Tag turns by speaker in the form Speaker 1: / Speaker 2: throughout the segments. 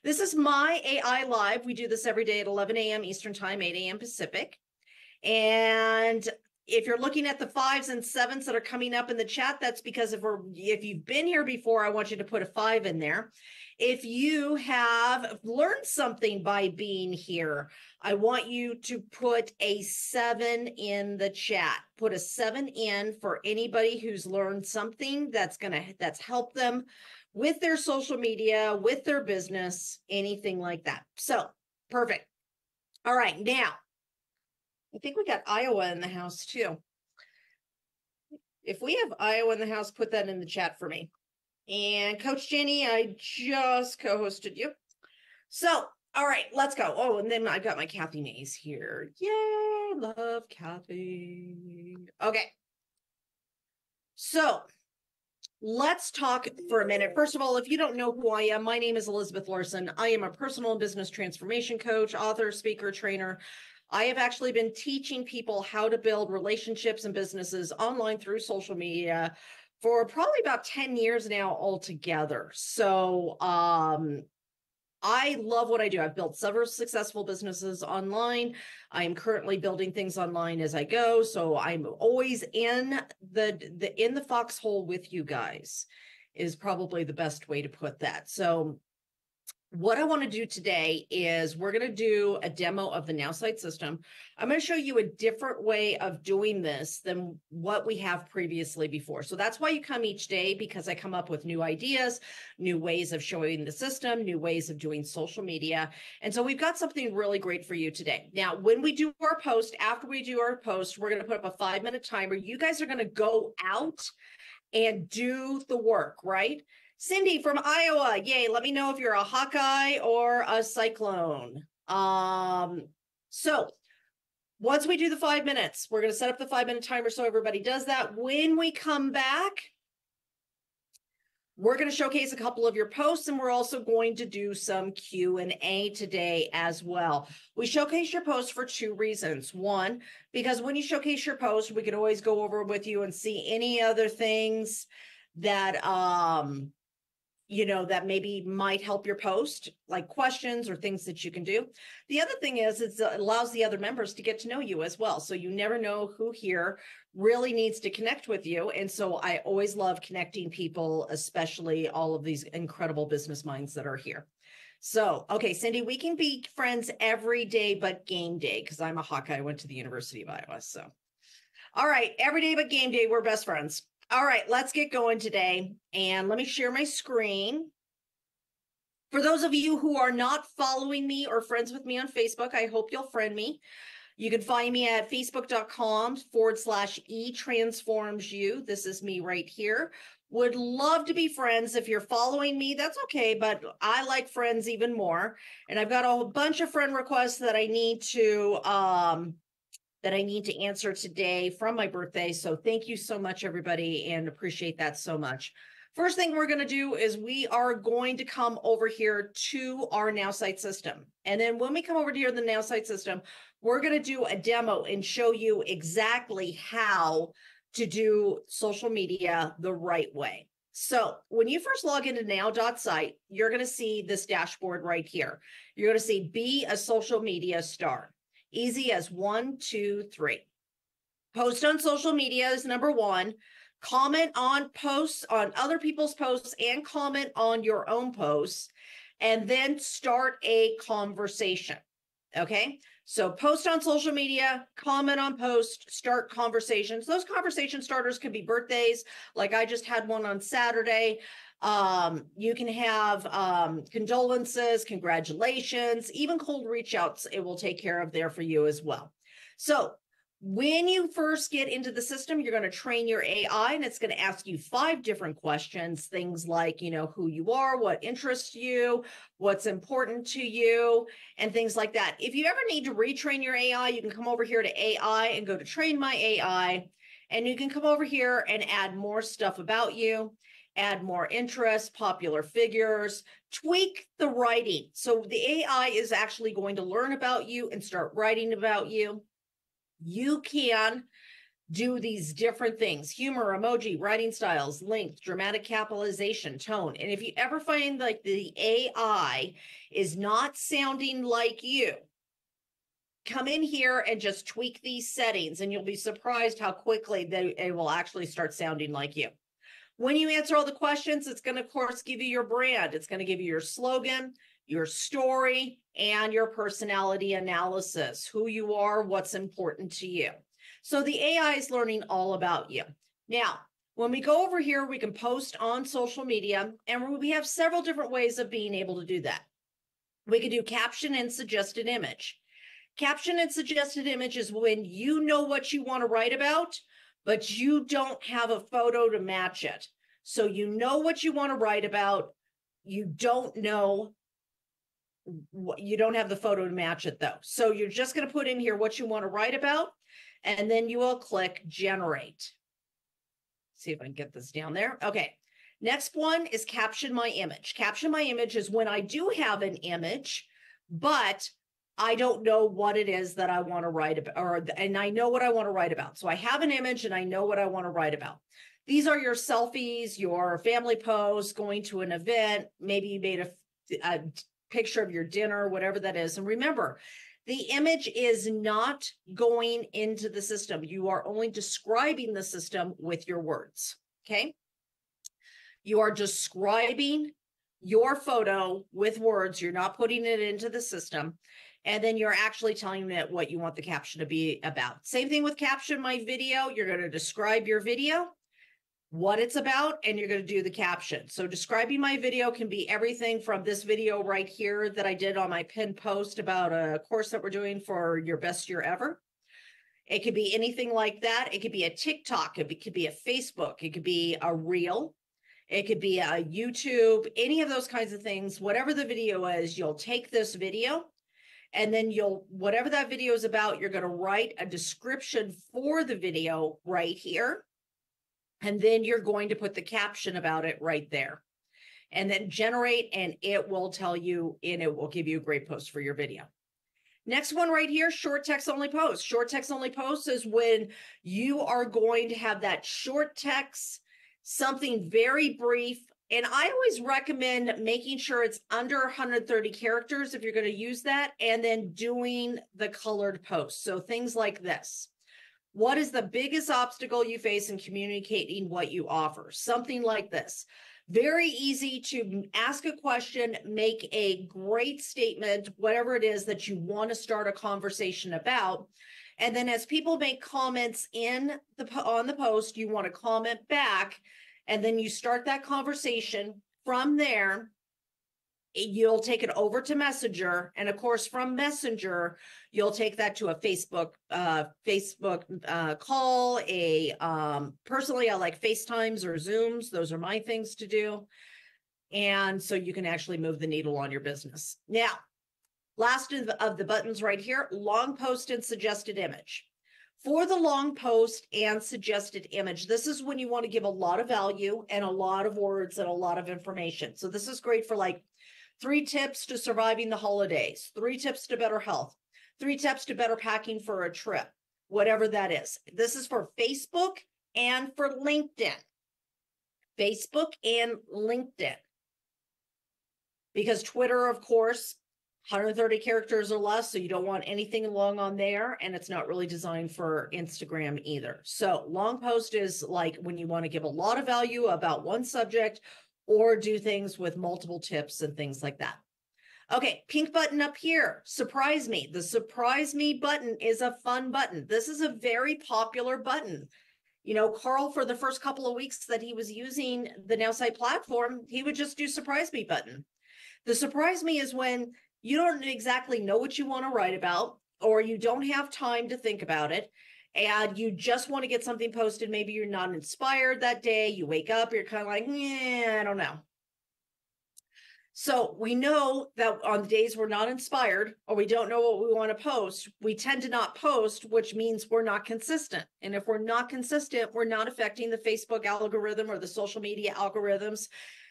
Speaker 1: This is my AI Live. We do this every day at 11 a.m. Eastern Time, 8 a.m. Pacific. And if you're looking at the 5s and 7s that are coming up in the chat, that's because if you've been here before, I want you to put a 5 in there. If you have learned something by being here, I want you to put a 7 in the chat. Put a 7 in for anybody who's learned something that's helped them with their social media, with their business, anything like that. So, perfect. All right, now, I think we got Iowa in the house too. If we have Iowa in the house, put that in the chat for me. And Coach Jenny, I just co-hosted you. So, all right, let's go. Oh, and then I've got my Kathy Mays here. Yay, love Kathy. Okay. So, let's talk for a minute. First of all, if you don't know who I am, my name is Elizabeth Larson. I am a personal and business transformation coach, author, speaker, trainer. I have actually been teaching people how to build relationships and businesses online through social media for probably about 10 years now altogether. So I love what I do. I've built several successful businesses online. I'm currently building things online as I go. So I'm always in the foxhole with you guys is probably the best way to put that. So what I want to do today is we're going to do a demo of the Nowsite system. I'm going to show you a different way of doing this than what we have previously before. So that's why you come each day, because I come up with new ideas, new ways of showing the system, new ways of doing social media. And so we've got something really great for you today. Now, when we do our post, after we do our post, we're going to put up a 5-minute timer. You guys are going to go out and do the work, right? Cindy from Iowa, yay, let me know if you're a Hawkeye or a Cyclone. So once we do the 5 minutes, we're going to set up the 5-minute timer so everybody does that. When we come back, we're going to showcase a couple of your posts, and we're also going to do some Q&A today as well. We showcase your posts for 2 reasons. One, because when you showcase your post, we can always go over with you and see any other things that that maybe might help your post, like questions or things that you can do. The other thing is it allows the other members to get to know you as well. So you never know who here really needs to connect with you. And so I always love connecting people, especially all of these incredible business minds that are here. So, okay, Cindy, we can be friends every day but game day, because I'm a Hawkeye. I went to the University of Iowa. So, all right, every day but game day, we're best friends. All right, let's get going today. And let me share my screen. For those of you who are not following me or friends with me on Facebook, I hope you'll friend me. You can find me at facebook.com/etransformsyou. This is me right here. Would love to be friends. If you're following me, that's okay, but I like friends even more. And I've got a bunch of friend requests that I need to answer today from my birthday. So thank you so much, everybody, and appreciate that so much. First thing we're going to do is we are going to come over here to our Nowsite system. And then when we come over here to the Nowsite system, we're going to do a demo and show you exactly how to do social media the right way. So when you first log into now.site, you're going to see this dashboard right here. You're going to see be a social media star. Easy as 1, 2, 3. Post on social media is number 1. Comment on posts, on other people's posts, and comment on your own posts, and then start a conversation. Okay, so post on social media, comment on posts, start conversations. Those conversation starters can be birthdays, like I just had one on Saturday. You can have condolences, congratulations, even cold reach outs. It will take care of there for you as well. So when you first get into the system, you're going to train your AI, and it's going to ask you 5 different questions, things like, who you are, what interests you, what's important to you, and things like that. If you ever need to retrain your AI, you can come over here to AI and go to train my AI, and you can come over here and add more stuff about you, add more interest, popular figures, tweak the writing. So the AI is actually going to learn about you and start writing about you. You can do these different things: humor, emoji, writing styles, length, dramatic capitalization, tone. And if you ever find like the AI is not sounding like you, come in here and just tweak these settings, and you'll be surprised how quickly it will actually start sounding like you. When you answer all the questions, it's going to, of course, give you your brand. It's going to give you your slogan, your story, and your personality analysis, who you are, what's important to you. So the AI is learning all about you. Now, when we go over here, we can post on social media, and we have several different ways of being able to do that. We can do caption and suggested image. Caption and suggested image is when you know what you want to write about, but you don't have a photo to match it. So you know what you want to write about. You don't know, you don't have the photo to match it though. So you're just going to put in here what you want to write about, and then you will click generate. See if I can get this down there. Okay. Next one is caption my image. Caption my image is when I do have an image, but I don't know what it is that I want to write about, and I know what I want to write about. So I have an image and I know what I want to write about. These are your selfies, your family posts, going to an event. Maybe you made a picture of your dinner, whatever that is. And remember, the image is not going into the system. You are only describing the system with your words, okay? You are describing your photo with words. You're not putting it into the system. And then you're actually telling it what you want the caption to be about. Same thing with caption my video. You're going to describe your video, what it's about, and you're going to do the caption. So describing my video can be everything from this video right here that I did on my pinned post about a course that we're doing for your best year ever. It could be anything like that. It could be a TikTok. It could be a Facebook. It could be a reel. It could be a YouTube, any of those kinds of things. Whatever the video is, you'll take this video, and then whatever that video is about, you're going to write a description for the video right here. And then you're going to put the caption about it right there. And then generate, and it will tell you, and it will give you a great post for your video. Next one right here, short text only post. Short text only post is when you are going to have that short text, something very brief. And I always recommend making sure it's under 130 characters if you're going to use that, and then doing the colored post. So things like this. What is the biggest obstacle you face in communicating what you offer? Something like this. Very easy to ask a question, make a great statement, whatever it is that you want to start a conversation about. And then as people make comments on the post, you want to comment back. And then you start that conversation. From there, you'll take it over to Messenger. And of course, from Messenger, you'll take that to a Facebook call. Personally, I like FaceTimes or Zooms. Those are my things to do. And so you can actually move the needle on your business. Now, last of the buttons right here, long post and suggested image. For the long post and suggested image, this is when you want to give a lot of value and a lot of words and a lot of information. So this is great for like 3 tips to surviving the holidays, 3 tips to better health, 3 tips to better packing for a trip, whatever that is. This is for Facebook and for LinkedIn. Facebook and LinkedIn. Because Twitter, of course, 130 characters or less, so you don't want anything long on there, and it's not really designed for Instagram either. So long post is like when you want to give a lot of value about one subject or do things with multiple tips and things like that. Okay, pink button up here, surprise me. The surprise me button is a fun button. This is a very popular button. You know, Carl, for the first couple of weeks that he was using the Nowsite platform, he would just do surprise me button. The surprise me is when you don't exactly know what you want to write about, or you don't have time to think about it, and you just want to get something posted. Maybe you're not inspired that day. You wake up, you're kind of like, I don't know. So we know that on the days we're not inspired or we don't know what we want to post, we tend to not post, which means we're not consistent. And if we're not consistent, we're not affecting the Facebook algorithm or the social media algorithms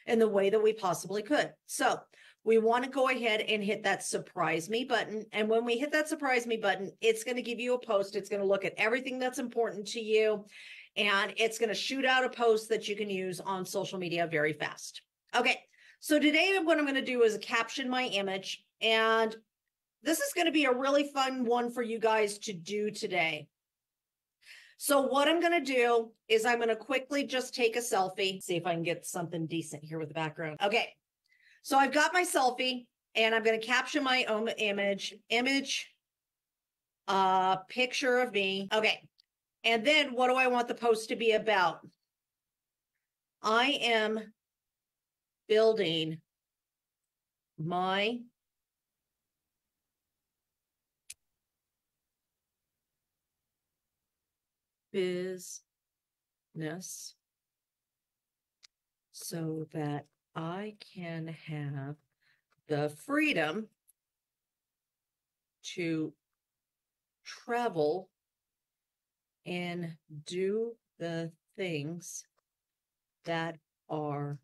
Speaker 1: in the way that we possibly could. So we want to go ahead and hit that surprise me button. And when we hit that surprise me button, it's going to give you a post. It's going to look at everything that's important to you, and it's going to shoot out a post that you can use on social media very fast. Okay, so today what I'm going to do is caption my image, and this is going to be a really fun one for you guys to do today. So what I'm going to do is I'm going to quickly just take a selfie, see if I can get something decent here with the background. Okay, so I've got my selfie, and I'm going to caption my own image, picture of me. Okay, and then what do I want the post to be about? I am building my business so that I can have the freedom to travel and do the things that are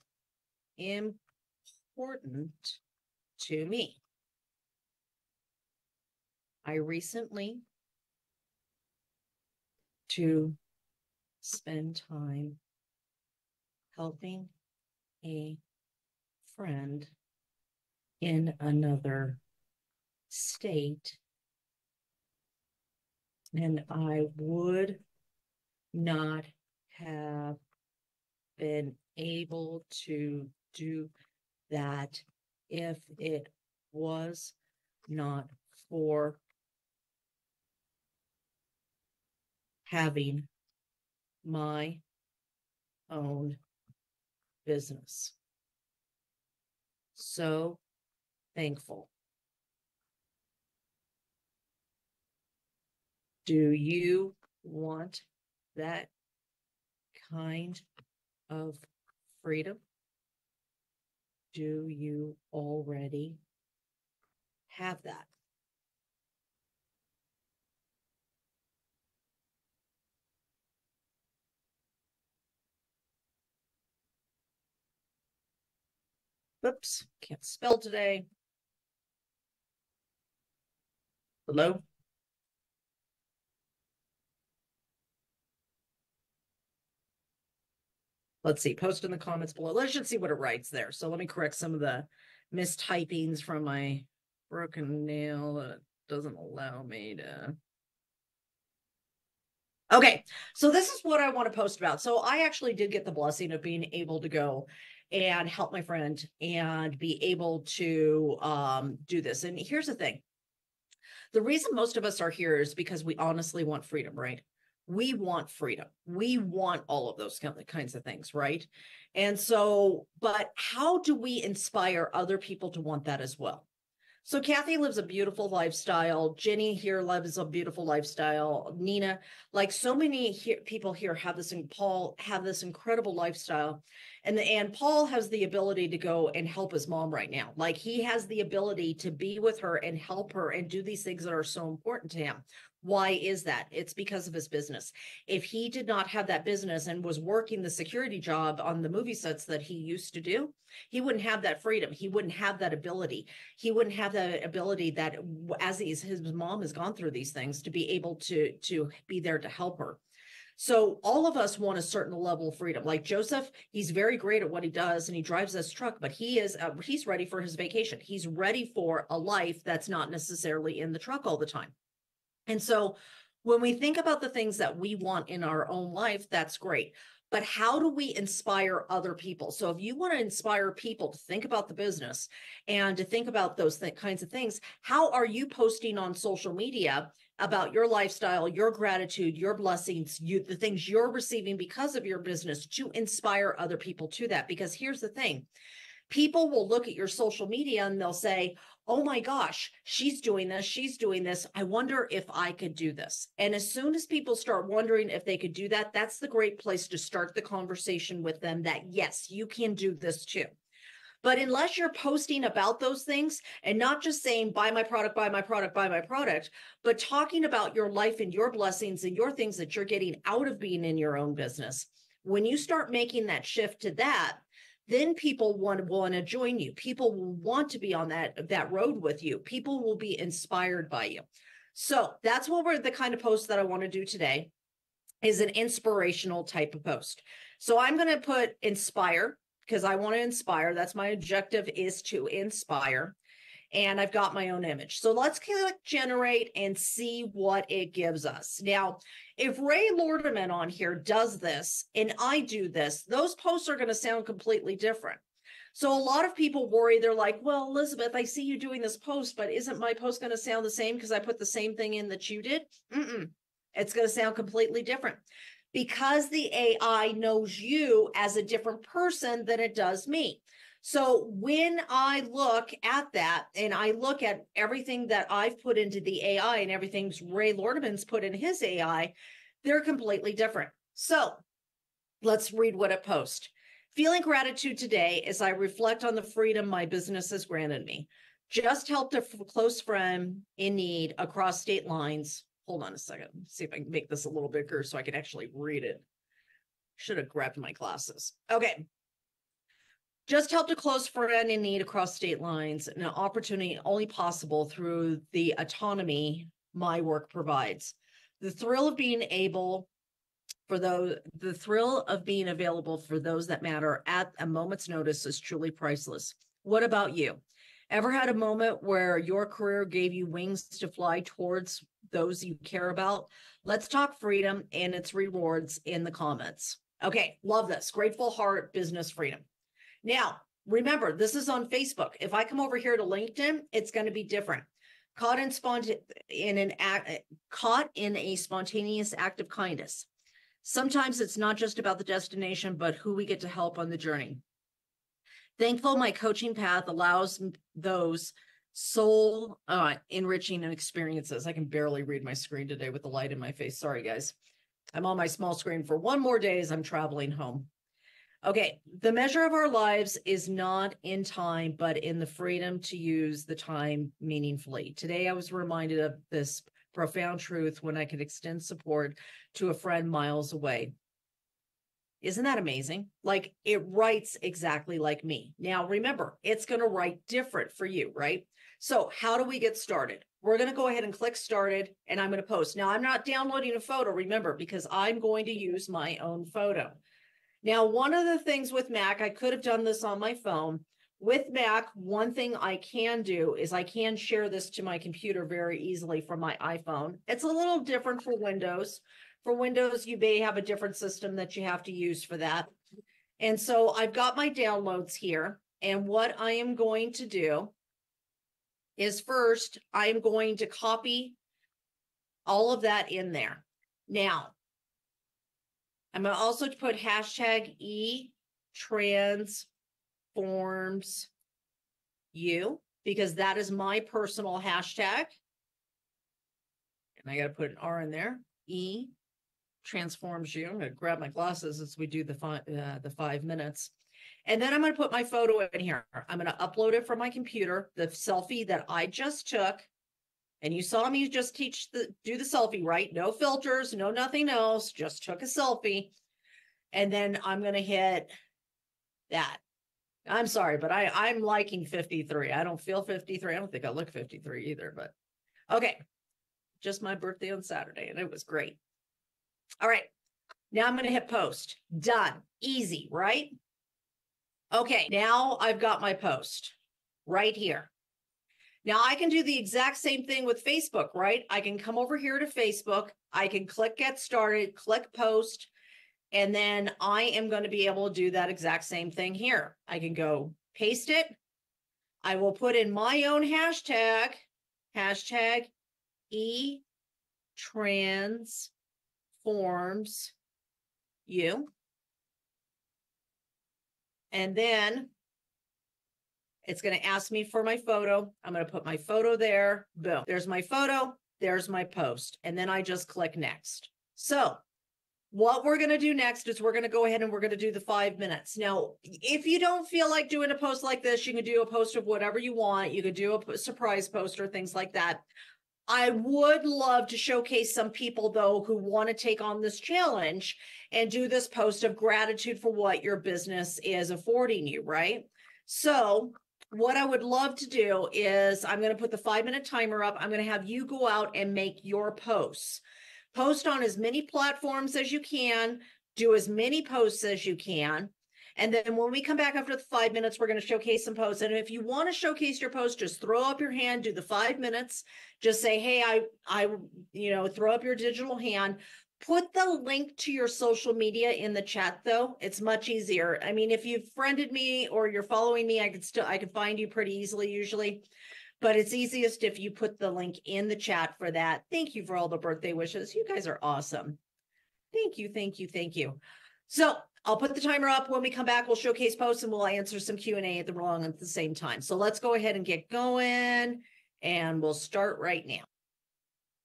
Speaker 1: important to me. I recently to spend time helping a friend in another state, and I would not have been able to do that if it was not for having my own business. So thankful. Do you want that kind of freedom? Do you already have that? Oops, can't spell today. Hello? Let's see, post in the comments below. Let's just see what it writes there. So let me correct some of the mistypings from my broken nail that doesn't allow me to. Okay, so this is what I want to post about. So I actually did get the blessing of being able to go and help my friend and be able to do this. And here's the thing. The reason most of us are here is because we honestly want freedom, right? We want freedom. We want all of those kinds of things, right? And so, but how do we inspire other people to want that as well? So Kathy lives a beautiful lifestyle. Jenny here lives a beautiful lifestyle. Nina, like so many people here have this, and Paul have this incredible lifestyle. And Paul has the ability to go and help his mom right now. Like he has the ability to be with her and help her and do these things that are so important to him. Why is that? It's because of his business. If he did not have that business and was working the security job on the movie sets that he used to do, he wouldn't have that freedom. He wouldn't have that ability. He wouldn't have the ability that as his mom has gone through these things to be able to be there to help her. So all of us want a certain level of freedom. Like Joseph, he's very great at what he does and he drives this truck, but he's ready for his vacation. He's ready for a life that's not necessarily in the truck all the time. And so when we think about the things that we want in our own life, that's great. But how do we inspire other people? So if you want to inspire people to think about the business and to think about those kinds of things, how are you posting on social media about your lifestyle, your gratitude, your blessings, the things you're receiving because of your business to inspire other people to that? Because here's the thing. People will look at your social media and they'll say, oh my gosh, she's doing this. I wonder if I could do this. And as soon as people start wondering if they could do that, that's the great place to start the conversation with them that yes, you can do this too. But unless you're posting about those things and not just saying, buy my product, buy my product, buy my product, but talking about your life and your blessings and your things that you're getting out of being in your own business, when you start making that shift to that, then people want to join you. People will want to be on that road with you. People will be inspired by you. So that's what the kind of post that I want to do today is an inspirational type of post. So I'm going to put inspire because I want to inspire. That's my objective, is to inspire. And I've got my own image. So let's click generate and see what it gives us. Now, if Ray Lorderman on here does this and I do this, those posts are going to sound completely different. So a lot of people worry. They're like, well, Elizabeth, I see you doing this post, but isn't my post going to sound the same because I put the same thing in that you did? It's going to sound completely different because the AI knows you as a different person than it does me. So when I look at that and I look at everything that I've put into the AI and everything Ray Lorderman's put in his AI, they're completely different. So let's read what it posts. Feeling gratitude today as I reflect on the freedom my business has granted me. Just helped a close friend in need across state lines. Hold on a second. Let's see if I can make this a little bigger so I can actually read it. Should have grabbed my glasses. Okay. Just helped a close friend in need across state lines, an opportunity only possible through the autonomy my work provides. The thrill of being available for those that matter at a moment's notice is truly priceless. What about you? Ever had a moment where your career gave you wings to fly towards those you care about? Let's talk freedom and its rewards in the comments. Okay, love this. Grateful heart, business freedom. Now, remember, this is on Facebook. If I come over here to LinkedIn, it's going to be different. Caught in a spontaneous act of kindness. Sometimes it's not just about the destination, but who we get to help on the journey. Thankful my coaching path allows those soul enriching experiences. I can barely read my screen today with the light in my face. Sorry, guys. I'm on my small screen for one more day as I'm traveling home. Okay, the measure of our lives is not in time, but in the freedom to use the time meaningfully. Today, I was reminded of this profound truth when I could extend support to a friend miles away. Isn't that amazing? Like, it writes exactly like me. Now, remember, it's going to write different for you, right? So how do we get started? We're going to go ahead and click started, and I'm going to post. Now, I'm not downloading a photo, remember, because I'm going to use my own photo. Now, one of the things with Mac, I could have done this on my phone. With Mac, one thing I can do is I can share this to my computer very easily from my iPhone. It's a little different for Windows. For Windows, you may have a different system that you have to use for that. And so I've got my downloads here. And what I am going to do is first, I'm going to copy all of that in there. Now, I'm going to also put hashtag eTransforms you, because that is my personal hashtag. And I got to put an R in there. eTransforms you. I'm going to grab my glasses as we do the 5 minutes. And then I'm going to put my photo in here. I'm going to upload it from my computer, the selfie that I just took. And you saw me just do the selfie, right? No filters, no nothing else, just took a selfie. And then I'm going to hit that. I'm sorry, but I'm liking 53. I don't feel 53. I don't think I look 53 either, but okay. Just my birthday on Saturday, and it was great. All right. Now I'm going to hit post. Done. Easy, right? Okay. Now I've got my post right here. Now I can do the exact same thing with Facebook, right? I can come over here to Facebook. I can click get started, click post, and then I am going to be able to do that exact same thing here. I can go paste it. I will put in my own hashtag eTransforms you. And then it's going to ask me for my photo. I'm going to put my photo there. Boom. There's my photo. There's my post. And then I just click next. So what we're going to do next is we're going to go ahead and we're going to do the 5 minutes. Now, if you don't feel like doing a post like this, you can do a post of whatever you want. You could do a surprise post or things like that. I would love to showcase some people, though, who want to take on this challenge and do this post of gratitude for what your business is affording you, right? So what I would love to do is I'm going to put the 5-minute timer up. I'm going to have you go out and make your posts. Post on as many platforms as you can, do as many posts as you can. And then when we come back after the 5 minutes, we're going to showcase some posts. And if you want to showcase your post, just throw up your hand, do the 5 minutes. Just say, hey, I throw up your digital hand. Put the link to your social media in the chat, though. It's much easier. I mean, if you've friended me or you're following me, I can find you pretty easily usually. But it's easiest if you put the link in the chat for that. Thank you for all the birthday wishes. You guys are awesome. Thank you, thank you, thank you. So I'll put the timer up. When we come back, we'll showcase posts and we'll answer some Q&A at the same time. So let's go ahead and get going, and we'll start right now.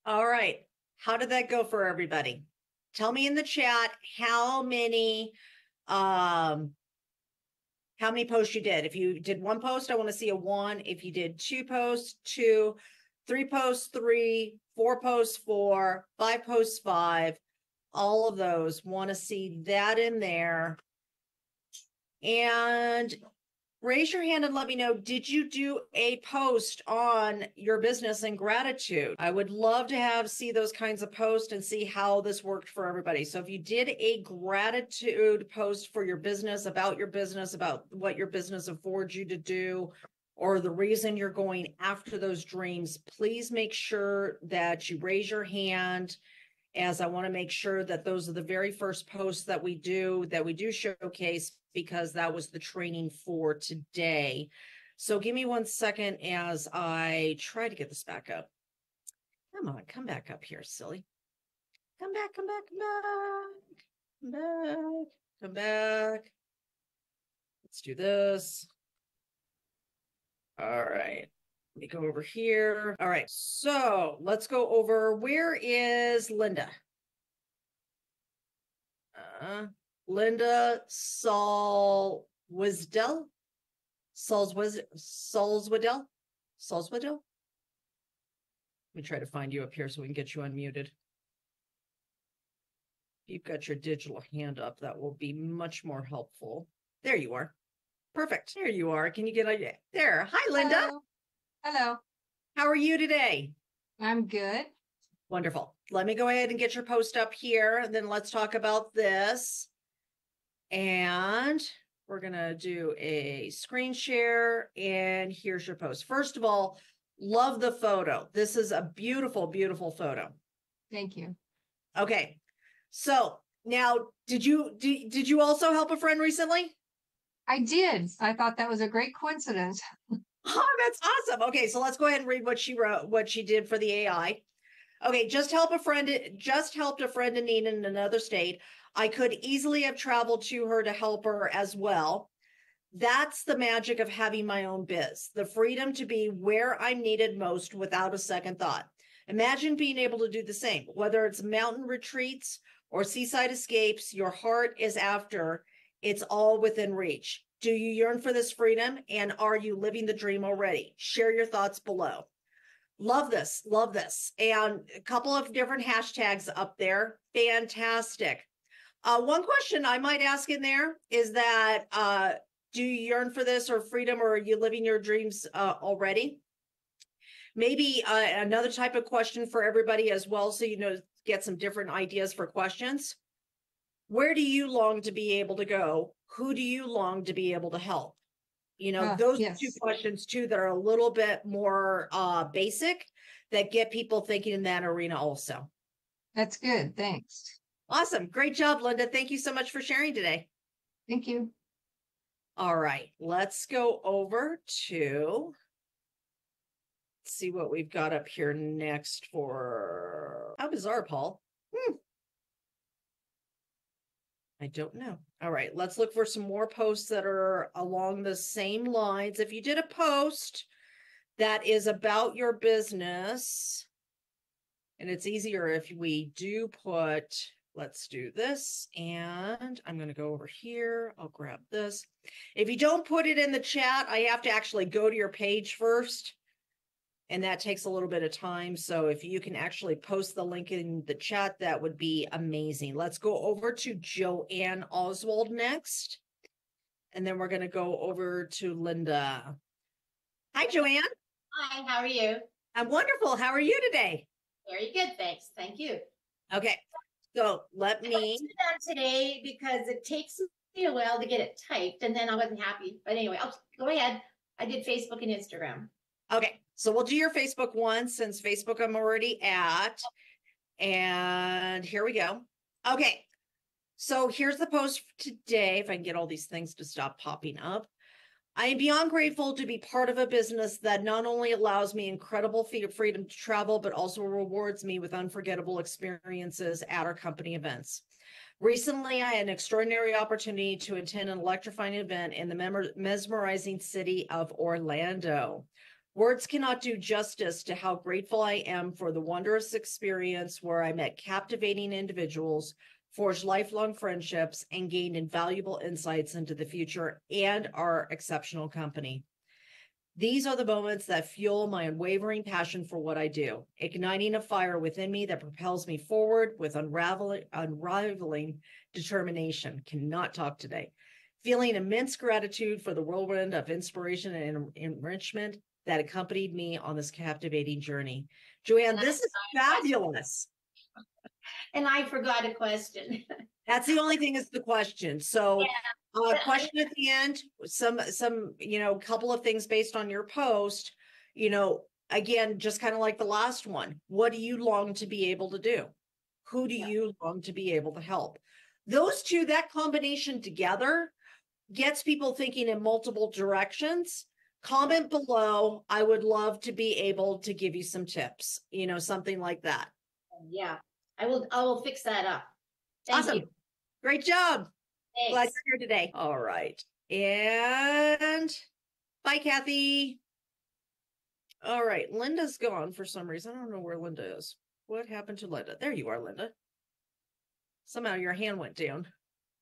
Speaker 1: All right. How did that go for everybody? Tell me in the chat how many posts you did. If you did 1 post, I want to see a 1. If you did 2 posts, 2, 3 posts, 3, 4 posts, 4, 5 posts, 5, all of those, want to see that in there. And raise your hand and let me know, did you do a post on your business and gratitude? I would love to see those kinds of posts and see how this worked for everybody. So if you did a gratitude post for your business, about what your business affords you to do, or the reason you're going after those dreams, please make sure that you raise your hand, as I want to make sure that those are the very first posts that we do showcase, because that was the training for today. So give me 1 second as I try to get this back up. Come on, come back up here, silly. Come back, come back, come back, come back, come back. Let's do this. All right. Let me go over here. All right, so let's go over, where is Linda? Linda Salzwedel? Salzwedel? Let me try to find you up here so we can get you unmuted. If you've got your digital hand up, that will be much more helpful. There you are. Perfect. There you are. Can you get there? Hi, Linda.
Speaker 2: Hello. Hello.
Speaker 1: How are you today?
Speaker 2: I'm good.
Speaker 1: Wonderful. Let me go ahead and get your post up here, and then let's talk about this. And we're going to do a screen share, and here's your post. First of all, love the photo. This is a beautiful, beautiful photo.
Speaker 2: Thank you.
Speaker 1: Okay. So now, did you also help a friend recently?
Speaker 2: I did. I thought that was a great coincidence.
Speaker 1: Oh, that's awesome. Okay, so let's go ahead and read what she wrote, what she did for the AI. Okay, just helped a friend in need in another state. I could easily have traveled to her to help her as well. That's the magic of having my own biz, the freedom to be where I'm needed most without a second thought. Imagine being able to do the same, whether it's mountain retreats or seaside escapes your heart is after, it's all within reach. Do you yearn for this freedom, and are you living the dream already? Share your thoughts below. Love this, love this. And a couple of different hashtags up there. Fantastic. One question I might ask in there is that, do you yearn for this or freedom, or are you living your dreams already? Maybe another type of question for everybody as well, so get some different ideas for questions. Where do you long to be able to go? Who do you long to be able to help? Those
Speaker 2: yes.
Speaker 1: 2 questions too that are a little bit more basic, that get people thinking in that arena also.
Speaker 2: That's good. Thanks.
Speaker 1: Awesome. Great job, Linda. Thank you so much for sharing today.
Speaker 2: Thank you.
Speaker 1: All right, let's go over to see what we've got up here next for, how bizarre, Paul. I don't know. All right, let's look for some more posts that are along the same lines. If you did a post that is about your business, and it's easier if we do put, let's do this, and I'm going to go over here. I'll grab this. If you don't put it in the chat, I have to actually go to your page first. and that takes a little bit of time. So if you can actually post the link in the chat, that would be amazing. Let's go over to Joanne Oswald next. And then we're going to go over to Linda. Hi, Joanne.
Speaker 3: Hi, how are you?
Speaker 1: I'm wonderful. How are you today?
Speaker 3: Very good, thanks. Thank you.
Speaker 1: Okay, so let
Speaker 3: I
Speaker 1: me.
Speaker 3: did that today because it takes me a while to get it typed, and then I wasn't happy. But anyway, I'll go ahead. I did Facebook and Instagram.
Speaker 1: Okay, so we'll do your Facebook one since Facebook I'm already at. And here we go. Okay, so here's the post for today. If I can get all these things to stop popping up. I am beyond grateful to be part of a business that not only allows me incredible freedom to travel, but also rewards me with unforgettable experiences at our company events. Recently, I had an extraordinary opportunity to attend an electrifying event in the mesmerizing city of Orlando. Words cannot do justice to how grateful I am for the wondrous experience where I met captivating individuals, forged lifelong friendships, and gained invaluable insights into the future and our exceptional company. These are the moments that fuel my unwavering passion for what I do, igniting a fire within me that propels me forward with unrivaling determination. Cannot talk today. Feeling immense gratitude for the whirlwind of inspiration and enrichment that accompanied me on this captivating journey. Joanne, this is fabulous.
Speaker 3: And I forgot a question.
Speaker 1: That's the only thing is the question. So question at the end, some, couple of things based on your post, again, just kind of like the last one. What do you long to be able to do? Who do you long to be able to help? Those two, that combination together gets people thinking in multiple directions. Comment below. I would love to be able to give you some tips, something like that.
Speaker 3: Yeah, I will fix that up. Thank
Speaker 1: Awesome.
Speaker 3: you.
Speaker 1: Great job.
Speaker 3: Thanks.
Speaker 1: Glad you're here today. All right. And bye, Kathy. All right. Linda's gone for some reason. I don't know where Linda is. What happened to Linda? There you are, Linda. Somehow your hand went down.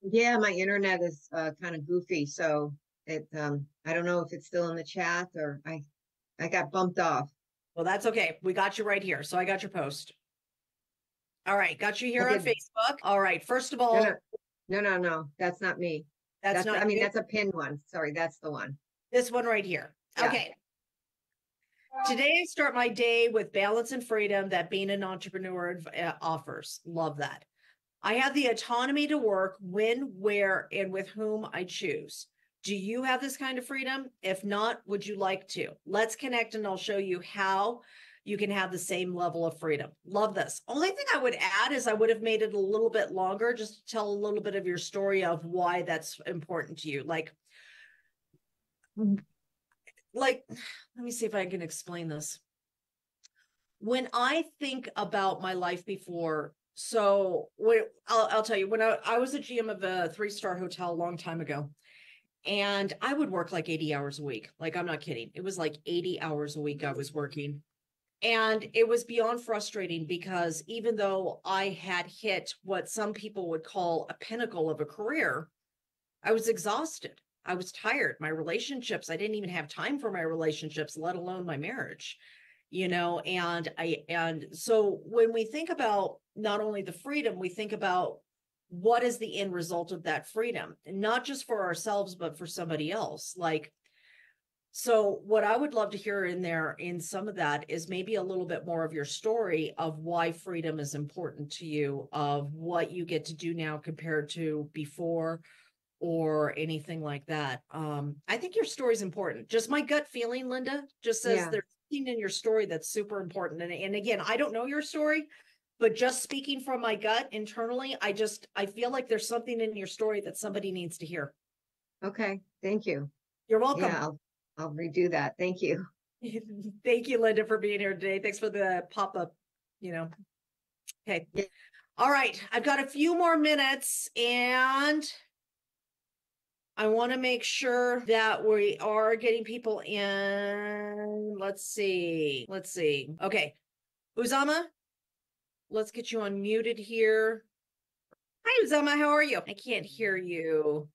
Speaker 4: Yeah, my internet is kind of goofy, so it I don't know if it's still in the chat or I got bumped off.
Speaker 1: Well, that's okay. We got you right here. So I got your post. All right, got you here on Facebook. All right, first of all,
Speaker 4: no, that's not me.
Speaker 1: That's not.
Speaker 4: I mean, that's a pinned one. Sorry, that's the one.
Speaker 1: This one right here.
Speaker 4: Yeah.
Speaker 1: Okay. Today I start my day with balance and freedom that being an entrepreneur offers. Love that. I have the autonomy to work when, where, and with whom I choose. Do you have this kind of freedom? If not, would you like to? Let's connect and I'll show you how you can have the same level of freedom. Love this. Only thing I would add is I would have made it a little bit longer just to tell a little bit of your story of why that's important to you. Like, let me see if I can explain this. When I think about my life before, so I'll tell you, when I was a GM of a 3-star hotel a long time ago, and I would work like 80 hours a week. Like, I'm not kidding. It was like 80 hours a week I was working. And it was beyond frustrating because even though I had hit what some people would call a pinnacle of a career, I was exhausted. I was tired. My relationships, I didn't even have time for my relationships, let alone my marriage, and so when we think about not only the freedom, we think about what is the end result of that freedom, and not just for ourselves, but for somebody else. Like, so what I would love to hear in there in some of that is maybe a little bit more of your story of why freedom is important to you, of what you get to do now compared to before, or anything like that. I think your story is important. Just my gut feeling, Linda, just says there's something in your story that's super important. And again, I don't know your story, but just speaking from my gut internally, I feel like there's something in your story that somebody needs to hear.
Speaker 4: Okay. Thank you.
Speaker 1: You're welcome.
Speaker 4: Yeah, I'll redo that. Thank you.
Speaker 1: Thank you, Linda, for being here today. Thanks for the pop-up, Okay. Yeah. All right. I've got a few more minutes and I want to make sure that we are getting people in. Let's see. Okay. Uzama, let's get you unmuted here. Hi, Uzama. How are you? I can't hear you.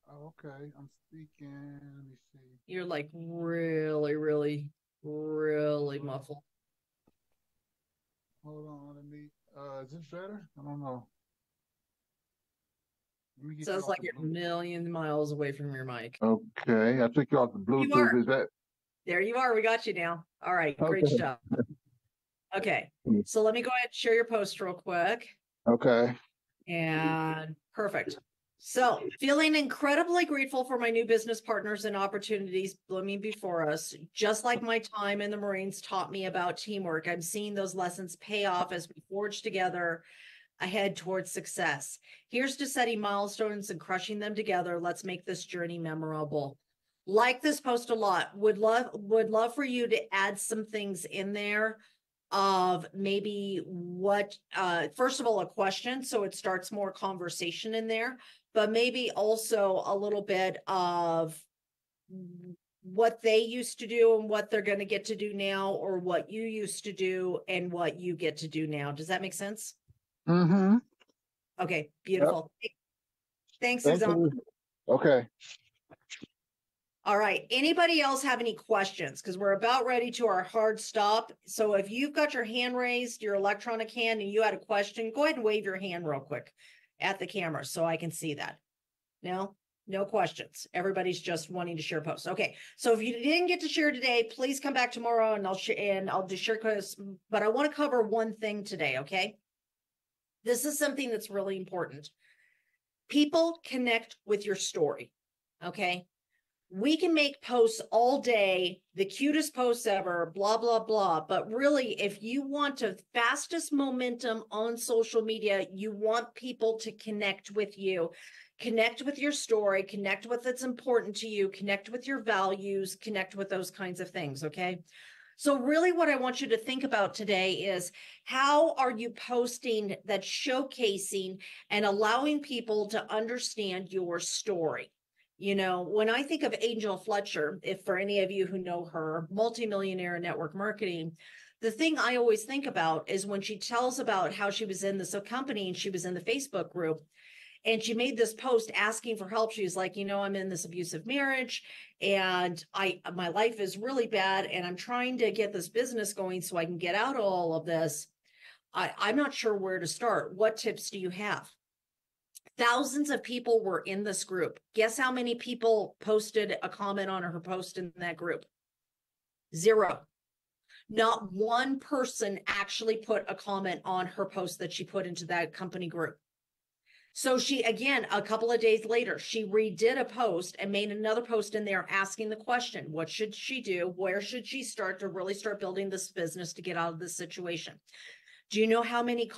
Speaker 5: Oh, okay. I'm speaking. Let me see.
Speaker 1: You're like really, really, really really muffled.
Speaker 5: Hold on, let me. Is this better? I don't know. Let me get you
Speaker 1: Sounds
Speaker 5: off
Speaker 1: like
Speaker 5: the
Speaker 1: you're a
Speaker 5: Bluetooth.
Speaker 1: million miles away from your mic.
Speaker 5: Okay, I took you off the
Speaker 1: You are.
Speaker 5: Bluetooth. Is that
Speaker 1: There you are. We got you now. All right. Great
Speaker 5: okay?
Speaker 1: stuff. Okay. So let me go ahead and share your post real quick.
Speaker 5: Okay.
Speaker 1: And perfect. So, feeling incredibly grateful for my new business partners and opportunities blooming before us. Just like my time in the Marines taught me about teamwork, I'm seeing those lessons pay off as we forge together ahead towards success. Here's to setting milestones and crushing them together. Let's make this journey memorable. Like this post a lot. Would love for you to add some things in there of maybe what first of all a question, so it starts more conversation in there, but maybe also a little bit of what they used to do and what they're going to get to do now, or what you used to do and what you get to do now. Does that make sense?
Speaker 5: Mm-hmm.
Speaker 1: Okay, beautiful. Yep. Thanks,
Speaker 5: Thank
Speaker 1: Suzanne.
Speaker 5: you. Okay.
Speaker 1: All right. Anybody else have any questions? Because we're about ready to our hard stop. So if you've got your hand raised, your electronic hand, and you had a question, go ahead and wave your hand real quick at the camera so I can see that. No? No questions. Everybody's just wanting to share posts. Okay. So if you didn't get to share today, please come back tomorrow and I'll do share posts. But I want to cover one thing today, okay? This is something that's really important. People connect with your story, okay? We can make posts all day, the cutest posts ever, blah, blah, blah. But really, if you want to fastest momentum on social media, you want people to connect with you, connect with your story, connect with what's important to you, connect with your values, connect with those kinds of things, okay? So really what I want you to think about today is, how are you posting that's showcasing and allowing people to understand your story? You know, when I think of Angel Fletcher, if for any of you who know her, multimillionaire in network marketing, the thing I always think about is when she tells about how she was in this company and she was in the Facebook group, and she made this post asking for help. She was like, you know, I'm in this abusive marriage and my life is really bad and I'm trying to get this business going so I can get out of all of this. I'm not sure where to start. What tips do you have? Thousands of people were in this group. Guess how many people posted a comment on her post in that group? 0. Not one person actually put a comment on her post that she put into that company group. So she, again, a couple of days later, she redid a post and made another post in there asking the question, what should she do? Where should she start to really start building this business to get out of this situation? Do you know how many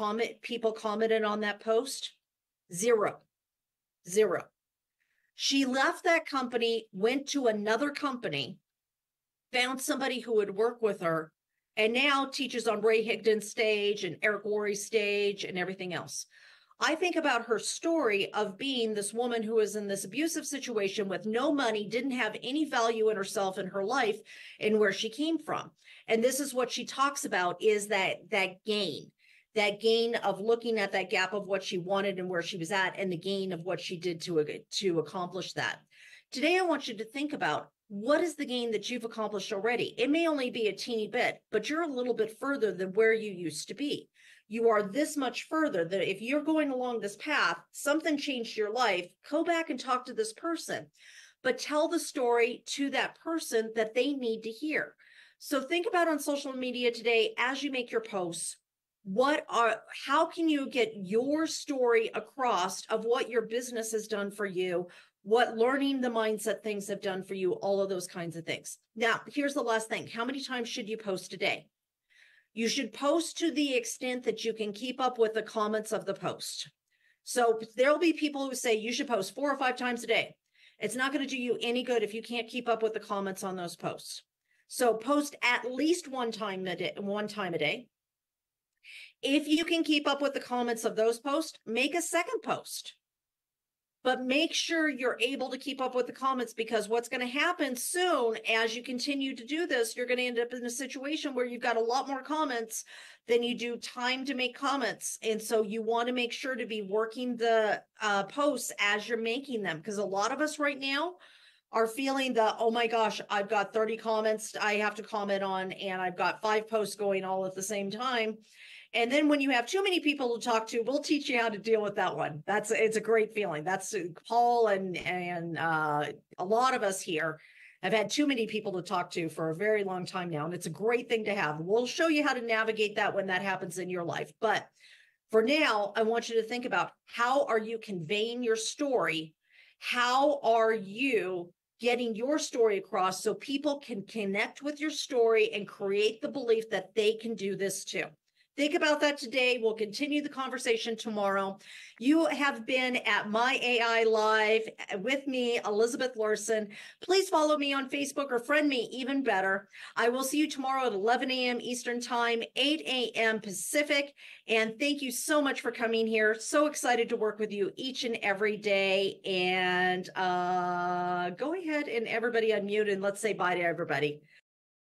Speaker 1: people commented on that post? 0. She left that company, went to another company, found somebody who would work with her, and now teaches on Ray Higdon's stage and Eric Worre's stage and everything else. I think about her story of being this woman who was in this abusive situation with no money, didn't have any value in herself and her life and where she came from. And this is what she talks about, is that gain of looking at that gap of what she wanted and where she was at, and the gain of what she did to accomplish that. Today, I want you to think about, what is the gain that you've accomplished already? It may only be a teeny bit, but you're a little bit further than where you used to be. You are this much further that if you're going along this path, something changed your life, go back and talk to this person, but tell the story to that person that they need to hear. So think about on social media today, as you make your posts, how can you get your story across of what your business has done for you, what learning the mindset things have done for you, all of those kinds of things. Now, here's the last thing. How many times should you post a day? You should post to the extent that you can keep up with the comments of the post. So there'll be people who say you should post 4 or 5 times a day. It's not going to do you any good if you can't keep up with the comments on those posts. So post at least one time a day. If you can keep up with the comments of those posts, make a second post. But make sure you're able to keep up with the comments, because what's going to happen soon as you continue to do this, you're going to end up in a situation where you've got a lot more comments than you do time to make comments. And so you want to make sure to be working the posts as you're making them, because a lot of us right now are feeling the, oh my gosh, I've got 30 comments I have to comment on, and I've got 5 posts going all at the same time. And then when you have too many people to talk to, we'll teach you how to deal with that one. It's a great feeling. That's Paul and a lot of us here have had too many people to talk to for a very long time now. And it's a great thing to have. We'll show you how to navigate that when that happens in your life. But for now, I want you to think about, how are you conveying your story? How are you getting your story across so people can connect with your story and create the belief that they can do this too? Think about that today. We'll continue the conversation tomorrow. You have been at My AI Live with me, Elizabeth Larson. Please follow me on Facebook or friend me, even better. I will see you tomorrow at 11 a.m. Eastern Time, 8 a.m. Pacific. And thank you so much for coming here. So excited to work with you each and every day. And go ahead and everybody unmute and let's say bye to everybody.